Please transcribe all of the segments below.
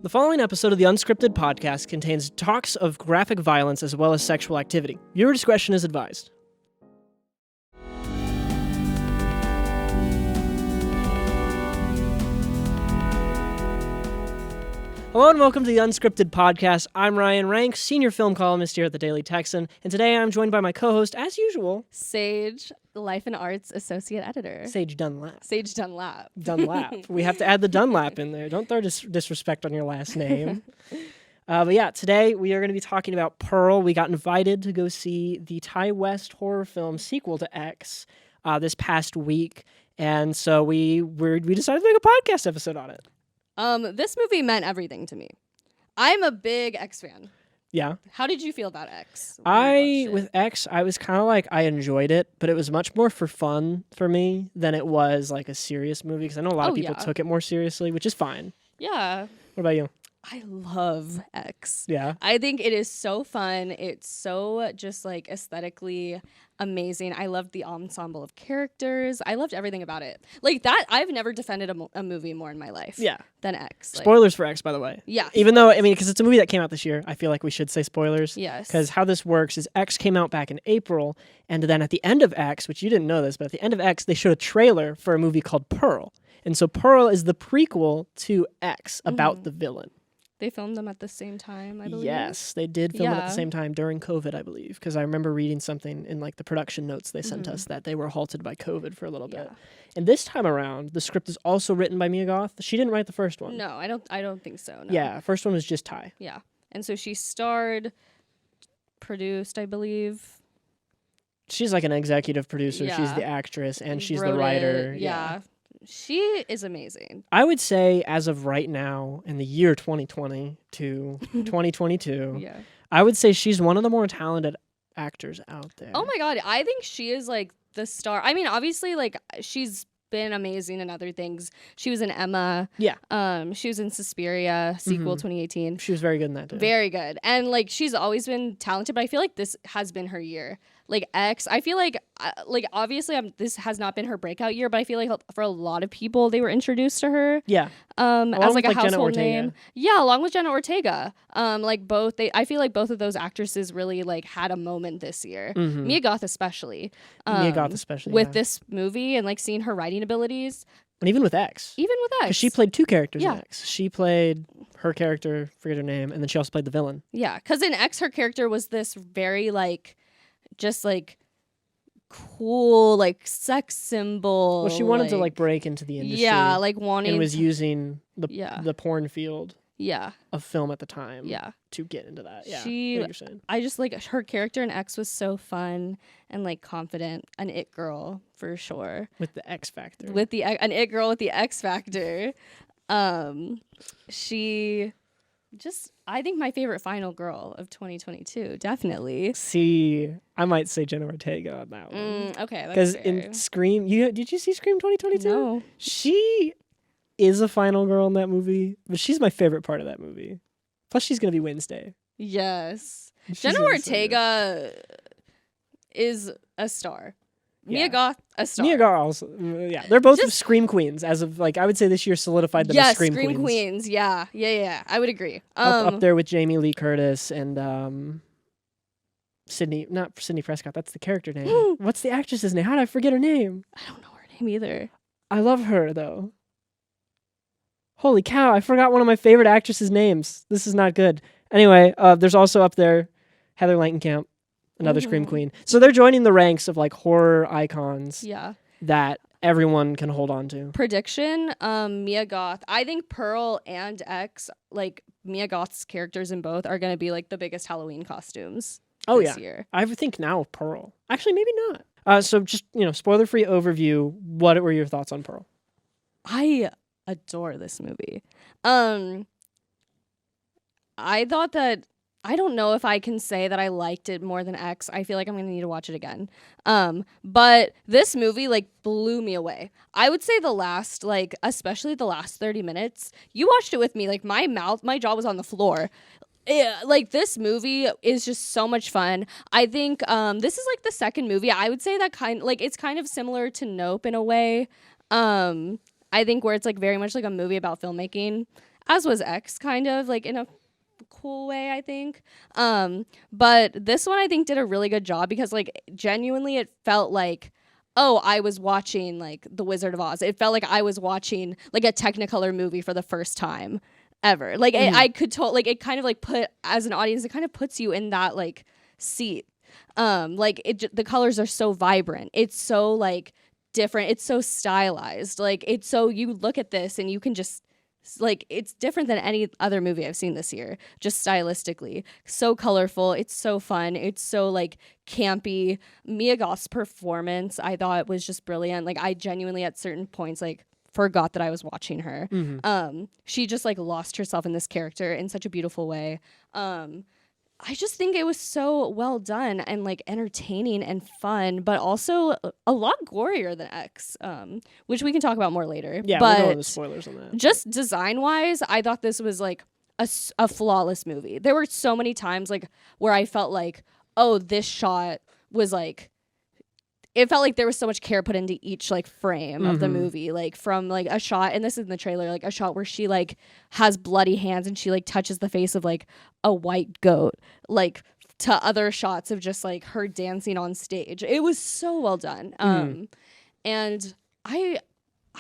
The following episode of the Unscripted podcast contains talks of graphic violence as well as sexual activity. Viewer discretion is advised. Hello and welcome to the Unscripted podcast. I'm Ryan Rank, senior film columnist here at the Daily Texan, and today I'm joined by my co-host, as usual, Sage, Life and Arts associate editor. Sage Dunlap. Sage Dunlap. Dunlap. We have to add the Dunlap in there. Don't throw disrespect on your last name. But yeah, today we are going to be talking about Pearl. We got invited to go see the Ty West horror film sequel to X this past week, and so we decided to make a podcast episode on it. This movie meant everything to me. I'm a big X fan. Yeah. How did you feel about X? With X, I was kind of like, I enjoyed it, but it was much more for fun for me than it was like a serious movie, because I know a lot of people took it more seriously, which is fine. Yeah. What about you? I love X. Yeah. I think it is so fun. It's so just like aesthetically amazing. I loved the ensemble of characters. I loved everything about it. Like that, I've never defended a movie more in my life than X. Spoilers for X, by the way. Yeah. Even though, I mean, because it's a movie that came out this year, I feel like we should say spoilers. Yes. Because how this works is X came out back in April, and then at the end of X, which you didn't know this, but at the end of X, they showed a trailer for a movie called Pearl. And so Pearl is the prequel to X about the villain. They filmed them at the same time, I believe. Yes, they did film it at the same time during COVID, I believe, because I remember reading something in like the production notes they sent us that they were halted by COVID for a little bit. And this time around, the script is also written by Mia Goth. She didn't write the first one. No, I don't think so. No. Yeah, first one was just Ty. Yeah. And so she starred, produced, I believe. She's like an executive producer. Yeah. She's the actress, and she's Wrote the writer. it. Yeah. She is amazing. I would say as of right now, in the year 2020 to 2022, I would say she's one of the more talented actors out there. Oh my God. I think she is like the star. I mean, obviously, like she's been amazing in other things. She was in Emma. Yeah. She was in Suspiria, sequel 2018. She was very good in that too. Very good. And like she's always been talented, but I feel like this has been her year. Like X, I feel like obviously this has not been her breakout year, but I feel like for a lot of people they were introduced to her. Yeah. As like a household name. Yeah, along with Jenna Ortega. I feel like both of those actresses really like had a moment this year. Mia Goth especially. With this movie and like seeing her writing abilities. And even with X. Because she played two characters in X. She played her character, forget her name, and then she also played the villain. Yeah, because in X her character was this very like just like cool like sex symbol. Well, she wanted to like break into the industry. Yeah, like wanting and was using the porn field. Yeah. Of film at the time. Yeah. To get into that. Yeah. I just like her character in X was so fun and like confident, an it girl for sure. With the X factor. An it girl with the X factor. I think my favorite final girl of 2022, definitely. See, I might say Jenna Ortega on that one. Okay, because in Scream, did you see Scream 2022? No. She is a final girl in that movie, but she's my favorite part of that movie. Plus, she's gonna be Wednesday. Yes, Jenna Ortega is a star. Mia Goth, a star. Mia Goth also, they're both Scream queens. As of like, I would say this year solidified them as Scream queens. Yeah, I would agree. Up there with Jamie Lee Curtis and not Sydney Prescott. That's the character name. What's the actress's name? How did I forget her name? I don't know her name either. I love her though. Holy cow! I forgot one of my favorite actresses' names. This is not good. Anyway, there's also up there Heather Langenkamp. Another Scream queen. So they're joining the ranks of like horror icons that everyone can hold on to. Prediction, Mia Goth. I think Pearl and X, like Mia Goth's characters in both are going to be like the biggest Halloween costumes this year. I think now Pearl. Actually, maybe not. So just, spoiler-free overview. What were your thoughts on Pearl? I adore this movie. I thought that I don't know if I can say that I liked it more than X. I feel like I'm going to need to watch it again. But this movie, like, blew me away. I would say especially the last 30 minutes, you watched it with me. Like, my jaw was on the floor. Like, this movie is just so much fun. I think this is, like, the second movie. I would say that it's kind of similar to Nope in a way. I think where it's, like, very much like a movie about filmmaking. as was X, kind of like in a cool way, I think. But this one I think did a really good job because like genuinely it felt like, oh, I was watching like The Wizard of Oz. It felt like I was watching like a Technicolor movie for the first time ever. Like I could like it kind of like put, as an audience, it kind of puts you in that like seat. Like the colors are so vibrant. It's so like different. It's so stylized. Like it's so, you look at this and you can just like, it's different than any other movie I've seen this year, just stylistically. So colorful. It's so fun. It's so like campy. Mia Goth's performance I thought was just brilliant. Like I genuinely at certain points like forgot that I was watching her. She just like lost herself in this character in such a beautiful way. I just think it was so well done and like entertaining and fun, but also a lot gorier than X, which we can talk about more later. Yeah, but we'll go into the spoilers on that. Just design wise, I thought this was like a flawless movie. There were so many times like where I felt like, oh, this shot was like, it felt like there was so much care put into each like frame of the movie, like from like a shot, and this is in the trailer, like a shot where she like has bloody hands and she like touches the face of like a white goat, like to other shots of just like her dancing on stage. It was so well done. And I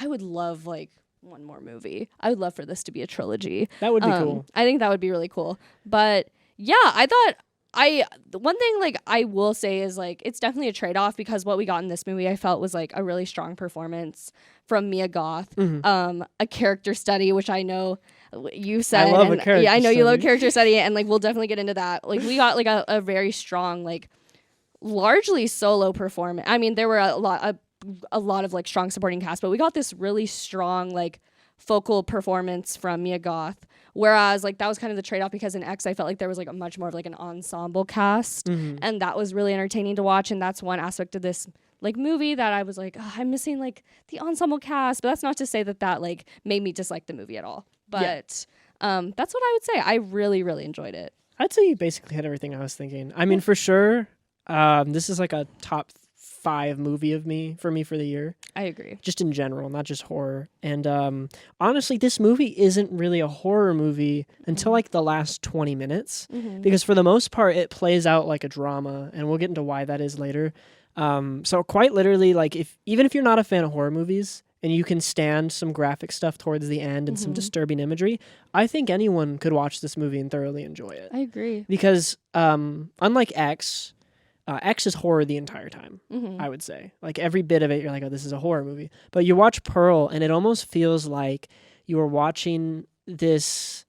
would love like one more movie. I would love for this to be a trilogy. That would be cool. I think that would be really cool. But yeah, I thought the one thing like I will say is like it's definitely a trade-off because what we got in this movie I felt was like a really strong performance from Mia Goth, a character study, which I know you said. I love a character I know study. you love character study, and like we'll definitely get into that. Like we got like a very strong like largely solo performance. I mean there were a lot of like strong supporting cast, but we got this really strong like focal performance from Mia Goth. Whereas like that was kind of the trade-off because in X I felt like there was like a much more of like an ensemble cast, and that was really entertaining to watch, and that's one aspect of this like movie that I was like, oh, I'm missing like the ensemble cast, but that's not to say that like made me dislike the movie at all. But that's what I would say. I really, really enjoyed it. I'd say you basically had everything I was thinking. I mean, for sure, this is like a top 5 movie for me for the year. I agree. Just in general, not just horror. And honestly, this movie isn't really a horror movie until like the last 20 minutes. Because for the most part, it plays out like a drama. And we'll get into why that is later. So quite literally, like even if you're not a fan of horror movies and you can stand some graphic stuff towards the end and some disturbing imagery, I think anyone could watch this movie and thoroughly enjoy it. I agree. Because unlike X is horror the entire time, I would say. Like every bit of it, you're like, oh, this is a horror movie. But you watch Pearl, and it almost feels like you are watching this,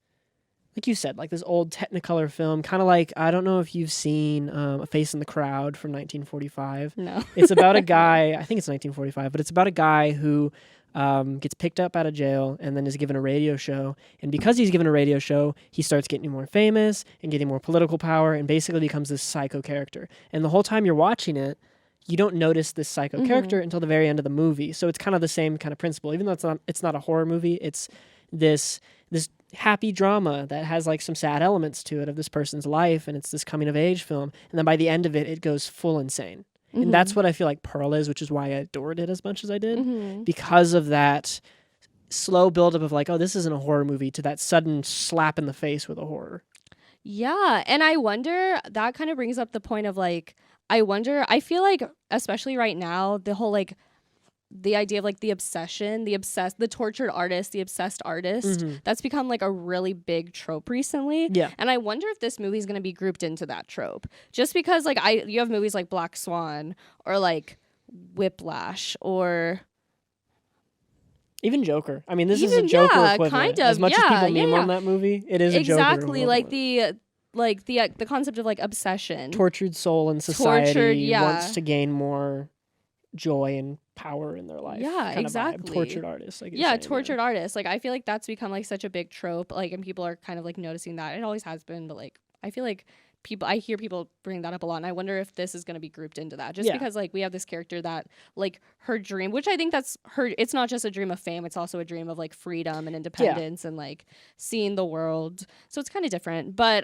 like you said, like this old Technicolor film, kind of like, I don't know if you've seen A Face in the Crowd from 1945. No. It's about a guy, I think it's 1945, but it's about a guy who gets picked up out of jail and then is given a radio show. And because he's given a radio show, he starts getting more famous and getting more political power and basically becomes this psycho character. And the whole time you're watching it, you don't notice this psycho character until the very end of the movie. So it's kind of the same kind of principle. Even though it's not a horror movie, it's this happy drama that has like some sad elements to it of this person's life, and it's this coming of age film. And then by the end of it, it goes full insane. And that's what I feel like Pearl is, which is why I adored it as much as I did. Because of that slow buildup of like, oh, this isn't a horror movie, to that sudden slap in the face with a horror. Yeah. And I wonder, that kind of brings up the point of like, I feel like, especially right now, the whole like, the idea of like the tortured artist, the obsessed artist, that's become like a really big trope recently. Yeah. And I wonder if this movie is going to be grouped into that trope. Just because like you have movies like Black Swan or like Whiplash or even Joker. I mean, this is a Joker equivalent. Kind of. As much as people meme on that movie, it is a Joker exactly equivalent. like the concept of like obsession, tortured soul in society wants to gain more joy and power in their life. Yeah, kind exactly. Of tortured artists. Like tortured artists. Like I feel like that's become like such a big trope. Like, and people are kind of like noticing that. It always has been, but like I feel like I hear people bring that up a lot, and I wonder if this is going to be grouped into that. Just because like we have this character that like her dream, which I think that's her. It's not just a dream of fame; it's also a dream of like freedom and independence and like seeing the world. So it's kind of different. But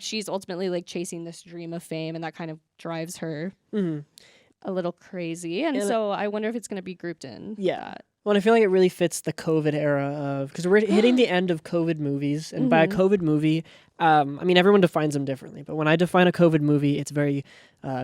she's ultimately like chasing this dream of fame, and that kind of drives her a little crazy. And so I wonder if it's going to be grouped in. Yeah. Well, and I feel like it really fits the COVID era of, because we're hitting the end of COVID movies, and by a COVID movie, I mean, everyone defines them differently, but when I define a COVID movie, it's very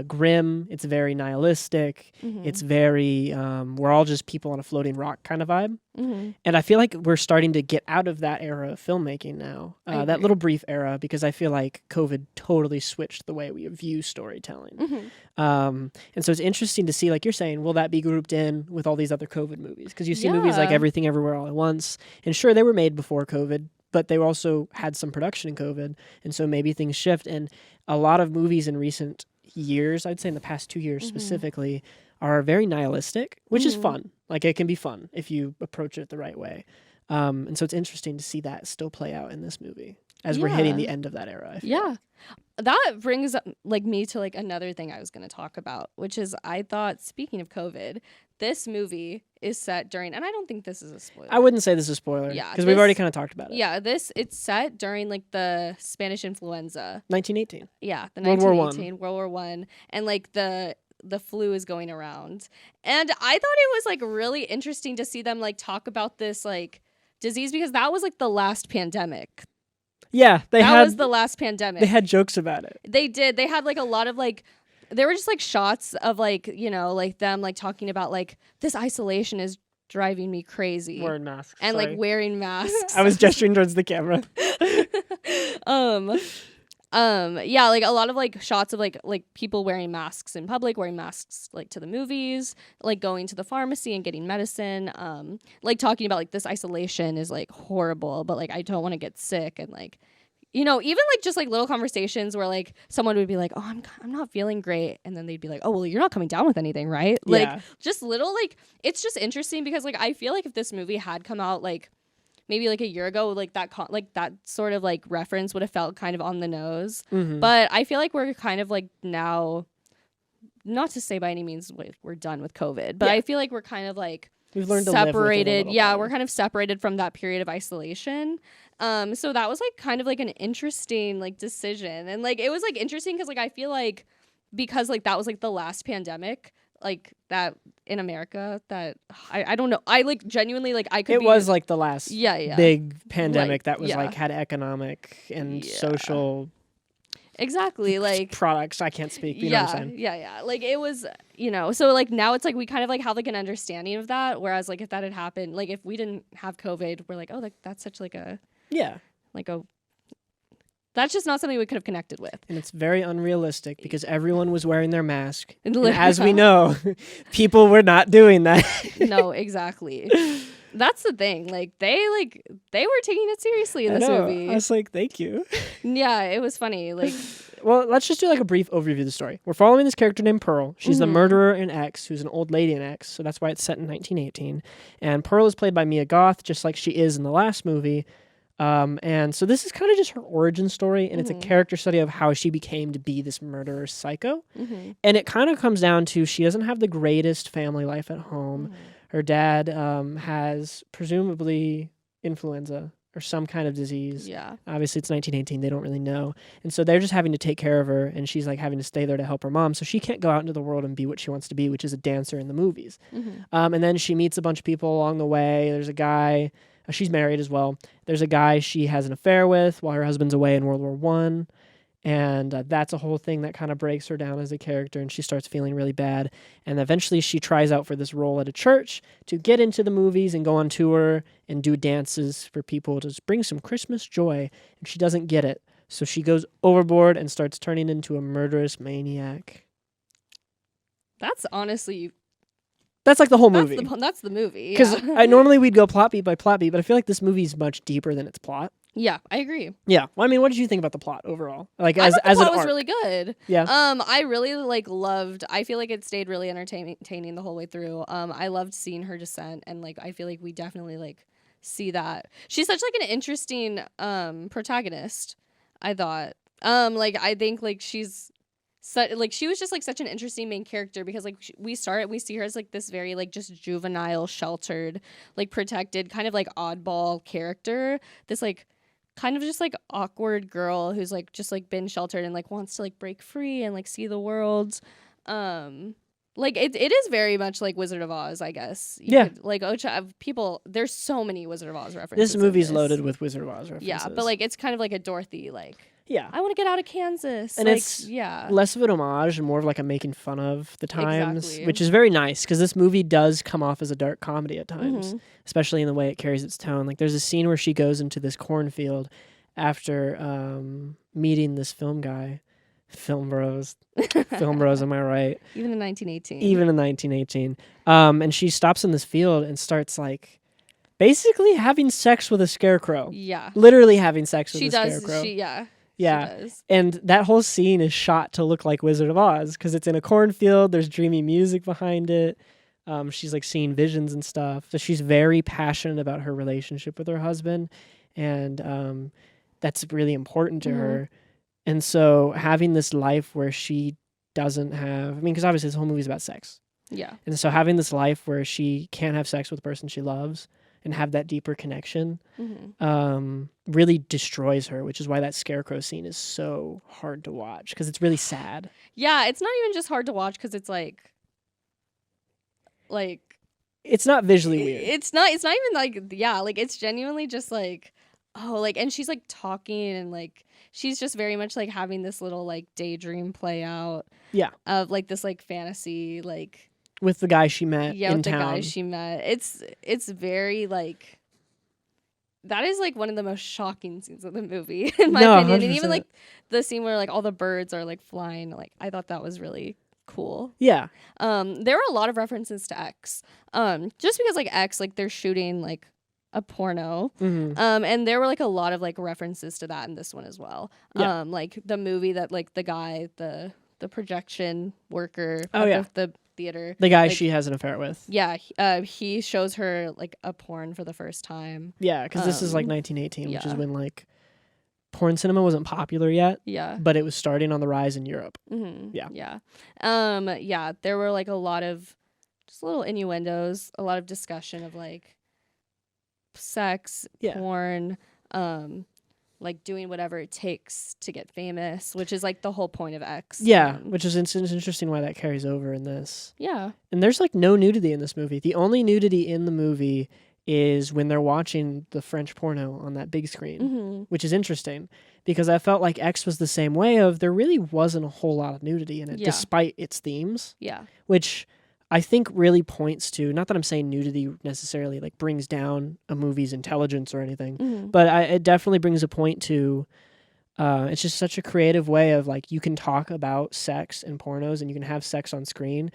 grim, it's very nihilistic, it's very, we're all just people on a floating rock kind of vibe. And I feel like we're starting to get out of that era of filmmaking now, that little brief era, because I feel like COVID totally switched the way we view storytelling. And so it's interesting to see, like you're saying, will that be grouped in with all these other COVID movies? Because you see movies like Everything Everywhere All at Once, and sure, they were made before COVID, but they also had some production in COVID, and so maybe things shift. And a lot of movies in recent years, I'd say in the past 2 years specifically, are very nihilistic, which is fun. Like, it can be fun if you approach it the right way. And so it's interesting to see that still play out in this movie as we're hitting the end of that era. I feel like. That brings up, like, me to like another thing I was going to talk about, which is I thought, speaking of COVID, this movie is set during, and I don't think this is a spoiler. I wouldn't say this is a spoiler. Yeah, because we've already kind of talked about it. Yeah, it's set during like the Spanish influenza. 1918. Yeah, the World 1918 World War I, and like the flu is going around, and I thought it was like really interesting to see them like talk about this like disease, because that was like the last pandemic. Yeah, that was the last pandemic. They had jokes about it. They did. They had like a lot of like, there were just like shots of like, you know, like them like talking about like, this isolation is driving me crazy. Wearing masks. And like wearing masks. I was gesturing towards the camera. Yeah, like a lot of like shots of like people wearing masks in public, wearing masks like to the movies, like going to the pharmacy and getting medicine, like talking about like this isolation is like horrible, but like I don't want to get sick, and like, you know, even like just like little conversations where like someone would be like, oh, I'm not feeling great, and then they'd be like, oh, well, you're not coming down with anything, right? Like just little, like, it's just interesting because like I feel like if this movie had come out like maybe like a year ago, like that sort of like reference would have felt kind of on the nose. But I feel like we're kind of like now, not to say by any means we're done with COVID, but I feel like we're kind of like we've learned separated. To live with it a little We're kind of separated from that period of isolation. So that was like kind of like an interesting like decision, and like it was like interesting because like I feel like because like that was like the last pandemic like that in America, that I don't know, I like genuinely like I could it was like the last big pandemic like, that was like had economic and social exactly like products. I can't speak, you know what I'm saying? Like it was, you know, so like now it's like we kind of like have like an understanding of that, whereas like if that had happened, like if we didn't have COVID, we're like, oh, like that's such like a like a that's just not something we could have connected with. And it's very unrealistic because everyone was wearing their mask. And as we know, people were not doing that. No, exactly. That's the thing. Like they were taking it seriously in this movie. I was like, thank you. Yeah, it was funny. Like, well, let's just do like a brief overview of the story. We're following this character named Pearl. She's the murderer in X, who's an old lady in X, so that's why it's set in 1918. And Pearl is played by Mia Goth, just like she is in the last movie. And so this is kind of just her origin story, and it's a character study of how she became to be this murderer psycho. And it kind of comes down to she doesn't have the greatest family life at home. Her dad has presumably influenza or some kind of disease. Yeah. Obviously, it's 1918. They don't really know. And so they're just having to take care of her, and she's like having to stay there to help her mom. So she can't go out into the world and be what she wants to be, which is a dancer in the movies. And then she meets a bunch of people along the way. There's a guy. She's married as well. There's a guy she has an affair with while her husband's away in World War I. And that's a whole thing that kind of breaks her down as a character, and she starts feeling really bad. And eventually she tries out for this role at a church to get into the movies and go on tour and do dances for people to bring some Christmas joy. And she doesn't get it. So she goes overboard and starts turning into a murderous maniac. That's honestly... That's like the whole movie. That's the movie. Because normally we'd go plot beat by plot beat, but I feel like this movie is much deeper than its plot. Yeah, I agree. Yeah. Well, I mean, what did you think about the plot overall? Like, I thought the plot an was arc? really good. Yeah. I really loved. I feel like it stayed really entertaining the whole way through. I loved seeing her descent, and like I feel like we definitely like see that she's such like an interesting protagonist. I thought. I think like she's. So, like she was just like such an interesting main character because like we see her as like this very like just juvenile, sheltered, like protected, kind of like oddball character. This like kind of just like awkward girl who's like just like been sheltered and like wants to like break free and like see the world. Like it is very much like Wizard of Oz, I guess. Like people. There's so many Wizard of Oz references. This movie's loaded with Wizard of Oz references. Yeah, but like it's kind of like a Dorothy, like I want to get out of Kansas, and like, it's less of an homage and more of like a making fun of the times, which is very nice because this movie does come off as a dark comedy at times, especially in the way it carries its tone. Like there's a scene where she goes into this cornfield after meeting this film guy. Film bros, am I right? Even in 1918. Even in 1918. And she stops in this field and starts like basically having sex with a scarecrow. Yeah. Literally having sex with a scarecrow. Yeah. Yeah. She does. And that whole scene is shot to look like Wizard of Oz because it's in a cornfield. There's dreamy music behind it. She's like seeing visions and stuff. So she's very passionate about her relationship with her husband. And that's really important to her. And so having this life where she doesn't have, I mean, because obviously this whole movie is about sex. Yeah. And so having this life where she can't have sex with the person she loves and have that deeper connection really destroys her, which is why that scarecrow scene is so hard to watch because it's really sad. Yeah, it's not even just hard to watch because it's like it's not visually weird. It's not even like it's genuinely just like and she's like talking and like she's just very much like having this little like daydream play out of like this like fantasy like with the guy she met in town. The guy she met. It's very like that is like one of the most shocking scenes of the movie in my opinion. 100%. And even like the scene where like all the birds are like flying, like I thought that was really cool. Yeah. There were a lot of references to X. Just because like X, like they're shooting like a porno. And there were like a lot of like references to that in this one as well. Like the movie that like the guy, the projection worker at the theater. The guy like, she has an affair with. Yeah. He shows her like a porn for the first time. Yeah, because this is like 1918, which is when like porn cinema wasn't popular yet. Yeah. But it was starting on the rise in Europe. Yeah. There were like a lot of just little innuendos, a lot of discussion of like sex, porn, like doing whatever it takes to get famous, which is like the whole point of X. Yeah, which is it's interesting why that carries over in this. Yeah. And there's like no nudity in this movie. The only nudity in the movie is when they're watching the French porno on that big screen, which is interesting because I felt like X was the same way of there really wasn't a whole lot of nudity in it despite its themes. Yeah. Which I think really points to, not that I'm saying nudity necessarily like brings down a movie's intelligence or anything, but it definitely brings a point to, it's just such a creative way of like, you can talk about sex and pornos and you can have sex on screen,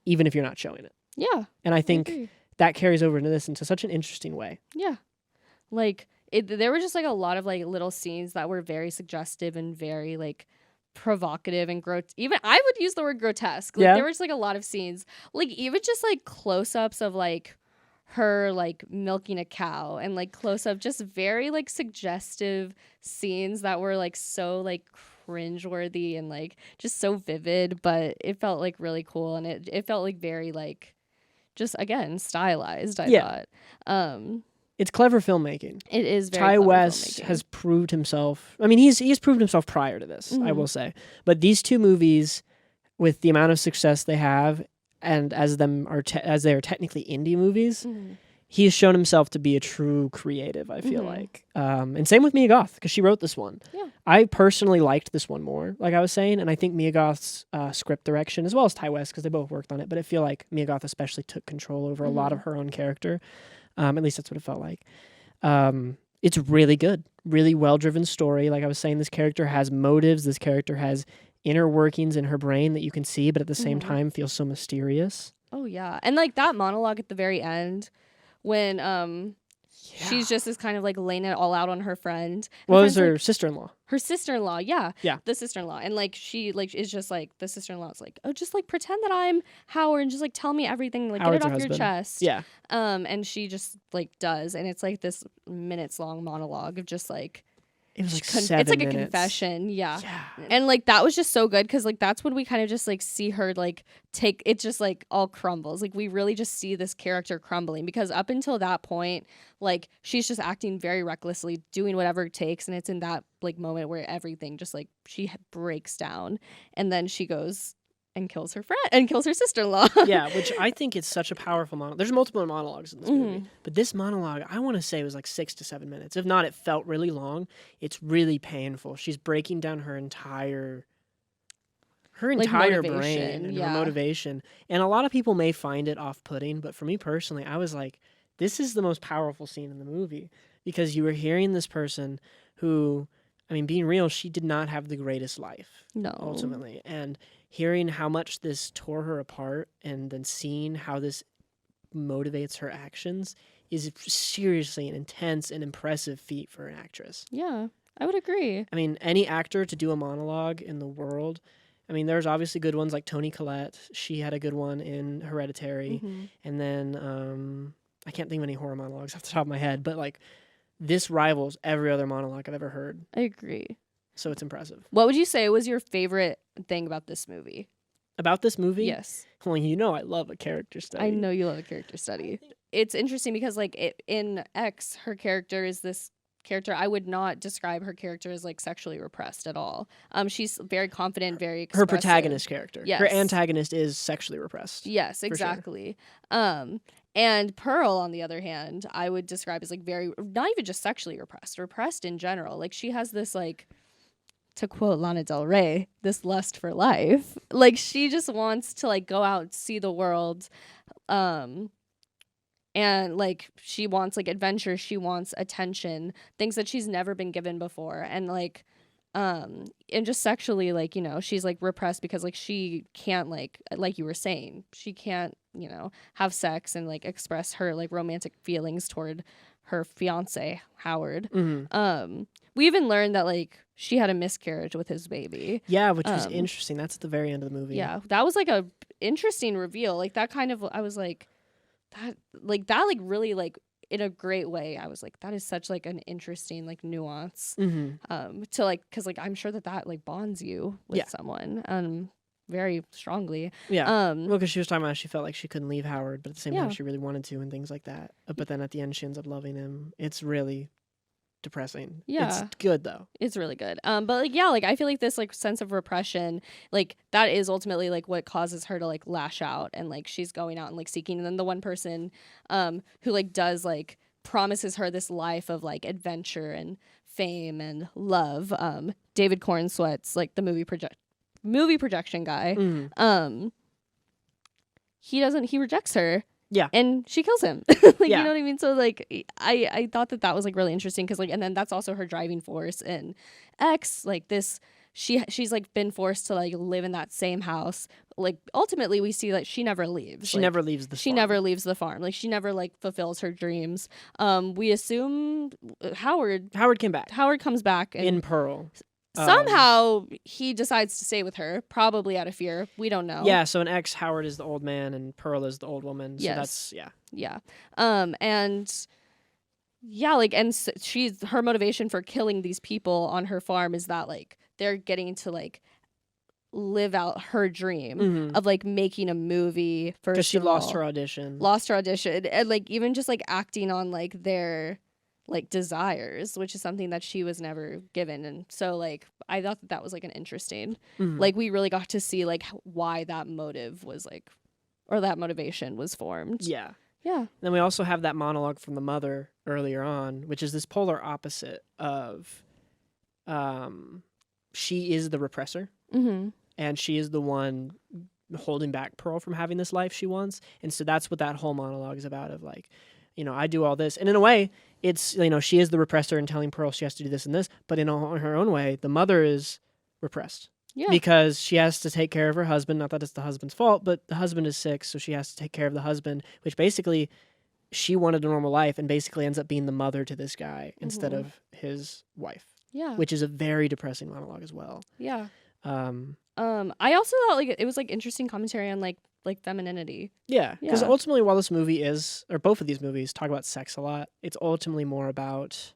even if you're not showing it. Yeah. And I think that carries over into this into such an interesting way. Yeah. Like there were just like a lot of like little scenes that were very suggestive and very like provocative and even I would use the word grotesque. Like there was like a lot of scenes, like even just like close-ups of like her like milking a cow and like close-up just very like suggestive scenes that were like so like cringeworthy and like just so vivid, but it felt like really cool and it felt like very like just again stylized. I thought it's clever filmmaking. It is very Ty clever West filmmaking. has proved himself. I mean, he's proved himself prior to this, I will say. But these two movies, with the amount of success they have, and as they are technically indie movies, he has shown himself to be a true creative, I feel like. And same with Mia Goth, because she wrote this one. Yeah. I personally liked this one more, like I was saying, and I think Mia Goth's script direction, as well as Ty West, because they both worked on it, but I feel like Mia Goth especially took control over a lot of her own character. At least that's what it felt like. It's really good, really well-driven story. Like I was saying, this character has motives. This character has inner workings in her brain that you can see, but at the same time feels so mysterious. Oh, yeah. And like that monologue at the very end when she's just is kind of like laying it all out on her friend. Well, it was her sister-in-law. Her sister-in-law, yeah. Yeah. The sister-in-law. And like she like is just like the sister-in-law is like, oh, just like pretend that I'm Howard and just like tell me everything. Like Howard's get it off her your husband. chest. Yeah. And she just like does. And it's like this minutes-long monologue of just like it was like 7 it's like minutes. A confession, yeah. And like that was just so good because like that's when we kind of just like see her like take it just like all crumbles. Like we really just see this character crumbling because up until that point, like she's just acting very recklessly, doing whatever it takes, and it's in that like moment where everything just like she breaks down, and then she goes and kills her friend and kills her sister-in-law. Yeah, which I think is such a powerful monologue. There's multiple monologues in this movie, but this monologue, I want to say, was like 6 to 7 minutes. If not, it felt really long. It's really painful. She's breaking down her entire brain and her motivation. And a lot of people may find it off-putting, but for me personally, I was like, this is the most powerful scene in the movie, because you were hearing this person who, I mean, being real, she did not have the greatest life. No. Ultimately. And hearing how much this tore her apart and then seeing how this motivates her actions is seriously an intense and impressive feat for an actress. Yeah, I would agree. I mean, any actor to do a monologue in the world, I mean, there's obviously good ones like Toni Collette. She had a good one in Hereditary. And then I can't think of any horror monologues off the top of my head, but like this rivals every other monologue I've ever heard. I agree. So it's impressive. What would you say was your favorite thing about this movie? About this movie? Yes. Well, you know I love a character study. I know you love a character study. It's interesting because like in X, her character is this character. I would not describe her character as like sexually repressed at all. She's very confident, very expressive. Her protagonist character. Yes. Her antagonist is sexually repressed. Yes, exactly. Sure. And Pearl, on the other hand, I would describe as like very, not even just sexually repressed in general. Like she has this like, to quote Lana Del Rey, this lust for life. Like she just wants to like go out, see the world, and like she wants like adventure, she wants attention, things that she's never been given before, and like and just sexually, like, you know, she's like repressed because like she can't like you were saying, she can't, you know, have sex and like express her like romantic feelings toward her fiance Howard. We even learned that like she had a miscarriage with his baby. Yeah, which was interesting. That's at the very end of the movie. Yeah, that was like a interesting reveal. Like that kind of, I was like, that really like in a great way. I was like, that is such like an interesting like nuance to like, because like I'm sure that like bonds you with someone very strongly. Yeah. Well, because she was talking about she felt like she couldn't leave Howard, but at the same time she really wanted to and things like that. But then at the end she ends up loving him. It's really depressing. Yeah. It's good though. It's really good. But like, yeah, like I feel like this like sense of repression, like that is ultimately like what causes her to like lash out, and like she's going out and like seeking, and then the one person who like does like promises her this life of like adventure and fame and love, David Cornsweet's like the movie projection guy. He rejects her. Yeah. And she kills him. You know what I mean? So like I thought that was like really interesting, because like, and then that's also her driving force in X, like this she's like been forced to like live in that same house. Like ultimately we see that she never leaves. She never leaves the farm. She never leaves the farm. Like she never like fulfills her dreams. We assume Howard came back. Howard comes back in Pearl. Somehow he decides to stay with her, probably out of fear. We don't know. Yeah, so in X, Howard is the old man and Pearl is the old woman. So yes. And yeah, like, and her motivation for killing these people on her farm is that like they're getting to like live out her dream of like making a movie first, because she lost her audition, and like even just like acting on like their like desires, which is something that she was never given. And so like I thought that was like an interesting like we really got to see like why that motive was like, or that motivation was formed. Yeah Then we also have that monologue from the mother earlier on, which is this polar opposite of she is the repressor and she is the one holding back Pearl from having this life she wants. And so that's what that whole monologue is about, of like, you know, I do all this. And in a way, it's, you know, she is the repressor and telling Pearl she has to do this and this. But in her own way, the mother is repressed. Yeah. Because she has to take care of her husband. Not that it's the husband's fault, but the husband is sick, so she has to take care of the husband, which basically she wanted a normal life and basically ends up being the mother to this guy instead of his wife. Yeah. Which is a very depressing monologue as well. Yeah. I also thought like it was like interesting commentary on like femininity. Yeah, because ultimately, while this movie is, or both of these movies talk about sex a lot, it's ultimately more about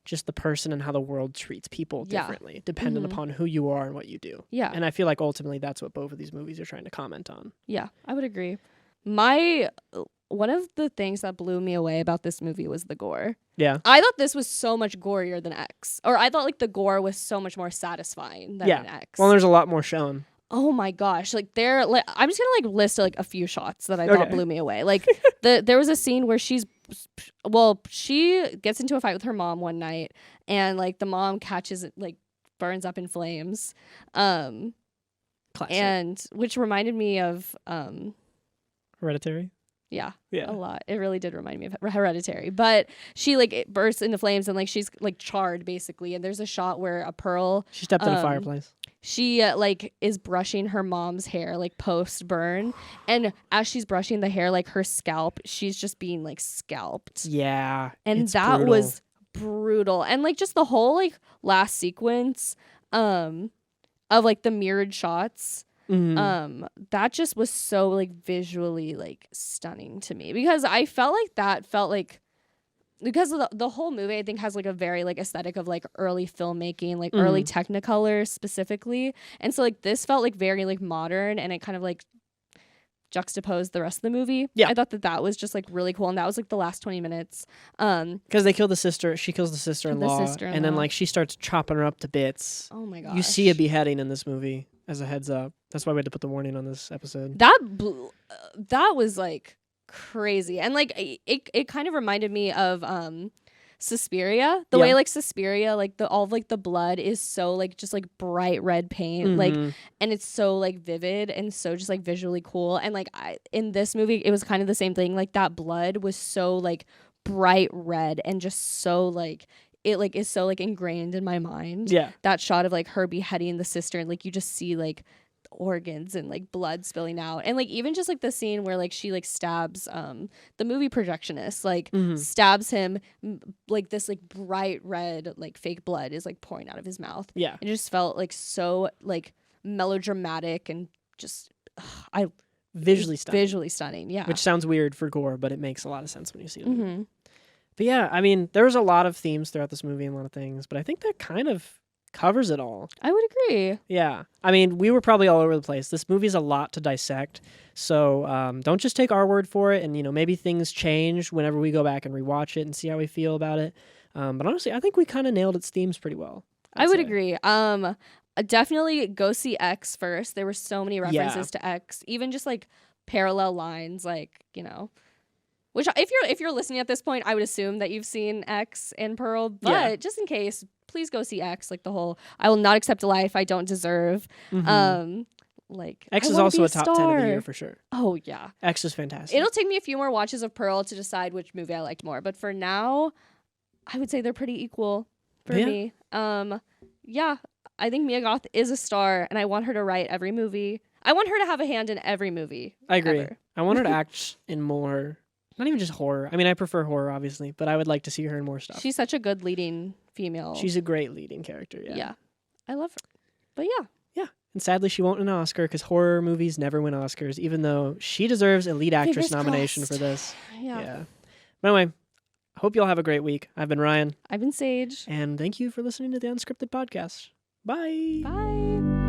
just the person and how the world treats people differently, dependent upon who you are and what you do. Yeah. And I feel like ultimately that's what both of these movies are trying to comment on. Yeah, I would agree. One of the things that blew me away about this movie was the gore. Yeah. I thought this was so much gorier than X. Or I thought like the gore was so much more satisfying than in X. Well, there's a lot more shown. Oh my gosh. Like they're like I'm just gonna like list like a few shots that I thought Okay. blew me away. Like there was a scene where she gets into a fight with her mom one night and like the mom catches it like burns up in flames. Classic. And which reminded me of Hereditary. yeah, Yeah. a lot. It really did remind me of Hereditary. But she like it bursts into flames and like she's like charred basically. And there's a shot where a Pearl She stepped in a fireplace. she like is brushing her mom's hair like post burn, and as she's brushing the hair like her scalp, she's just being like scalped. Yeah. And it's that brutal. was brutal. And like just the whole like last sequence of like the mirrored shots. Mhm. That just was so like visually like stunning to me, because I felt like because of the whole movie I think has like a very like aesthetic of like early filmmaking, like early technicolor specifically, and so like this felt like very like modern, and it kind of like juxtaposed the rest of the movie. Yeah. I thought that was just like really cool, and that was like the last 20 minutes. Because they kill the sister. She kills the sister-in-law. sister-in-law. And then like she starts chopping her up to bits. Oh my gosh. You see a beheading in this movie, as a heads up. That's why we had to put the warning on this episode. That was like crazy, and like it kind of reminded me of Suspiria, the way like Suspiria, like all of like the blood is so like just like bright red paint, like, and it's so like vivid and so just like visually cool. And like in this movie it was kind of the same thing. Like that blood was so like bright red and just so like it like is so like ingrained in my mind. Yeah. That shot of like her beheading the sister, and like you just see like organs and like blood spilling out, and like even just like the scene where like she like stabs the movie projectionist, like stabs him, like this like bright red like fake blood is like pouring out of his mouth. Yeah. It just felt like so like melodramatic and just Visually stunning. Yeah. Which sounds weird for gore, but it makes a lot of sense when you see it. But yeah, I mean, there was a lot of themes throughout this movie and a lot of things, but I think that kind of covers it all. I would agree. Yeah. I mean, we were probably all over the place. This movie's a lot to dissect. So don't just take our word for it. And, you know, maybe things change whenever we go back and rewatch it and see how we feel about it. But honestly, I think we kind of nailed its themes pretty well. I would agree. Definitely go see X first. There were so many references to X, even just like parallel lines, like, you know. Which if you're listening at this point, I would assume that you've seen X and Pearl, but just in case, please go see X. Like the whole "I will not accept a life I don't deserve." Like X I is wanna also be a top 10 of the star. year for sure. Oh yeah, X is fantastic. it'll take me a few more watches of Pearl to decide which movie I liked more, but for now, I would say they're pretty equal for me. Yeah, I think Mia Goth is a star, and I want her to write every movie. I want her to have a hand in every movie. I agree. Ever. I want her to act in more, not even just horror. I mean, I prefer horror, obviously, but I would like to see her in more stuff. She's such a good leading female. She's a great leading character, Yeah. I love her. But yeah. And sadly, she won't win an Oscar because horror movies never win Oscars, even though she deserves a lead actress Fingers nomination crossed. for this. Yeah. But anyway, I hope you all have a great week. I've been Ryan. I've been Sage. And thank you for listening to the Unscripted podcast. Bye. Bye.